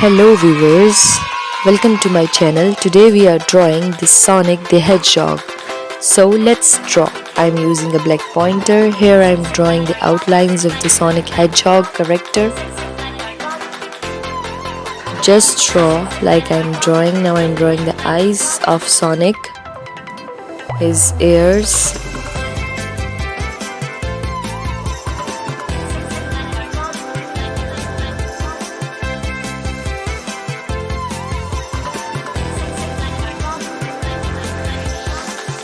Hello viewers, welcome to my channel. Today we are drawing the Sonic the Hedgehog. So let's draw. I'm using a black pointer. Here I'm drawing the outlines of the Sonic Hedgehog character. Just draw like I'm drawing. Now I'm drawing the eyes of Sonic, his ears,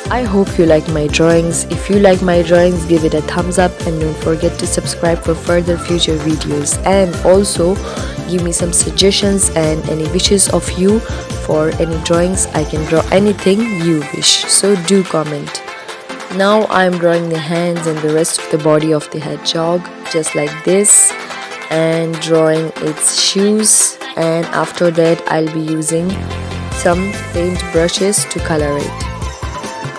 I hope you like my drawings. If you like my drawings, give it a thumbs up and don't forget to subscribe for further future videos, and also give me some suggestions and any wishes of you for any drawings. I can draw anything you wish, so do comment. Now I'm drawing the hands and the rest of the body of the hedgehog just like this, and drawing its shoes, and after that I'll be using some paint brushes to color it.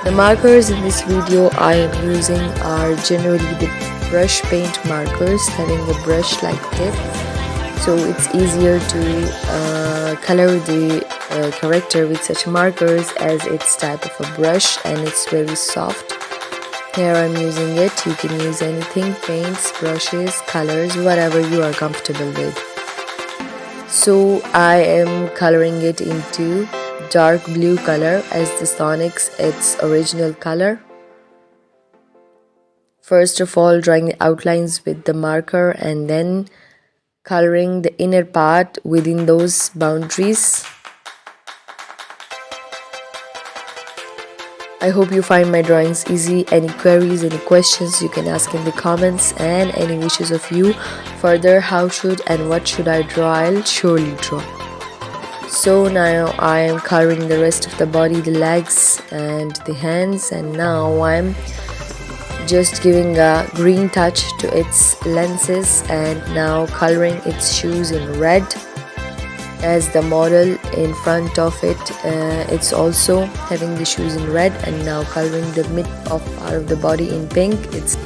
The markers in this video I am using are generally the brush paint markers having a brush like tip, so it's easier to color the character with such markers as it's type of a brush and it's very soft. Here I'm using it. You can use anything, paints, brushes, colors, whatever you are comfortable with. So I am coloring it into dark blue color as the Sonic's its original color. First of all, drawing the outlines with the marker and then coloring the inner part within those boundaries. I hope you find my drawings easy. Any queries, any questions, you can ask in the comments, and any wishes of you further how should and what should I draw, I'll surely draw. So now I am coloring the rest of the body, the legs and the hands, and now I'm just giving a green touch to its lenses and now coloring its shoes in red as the model in front of it. It's also having the shoes in red, and now coloring the mid of part of the body in pink. It's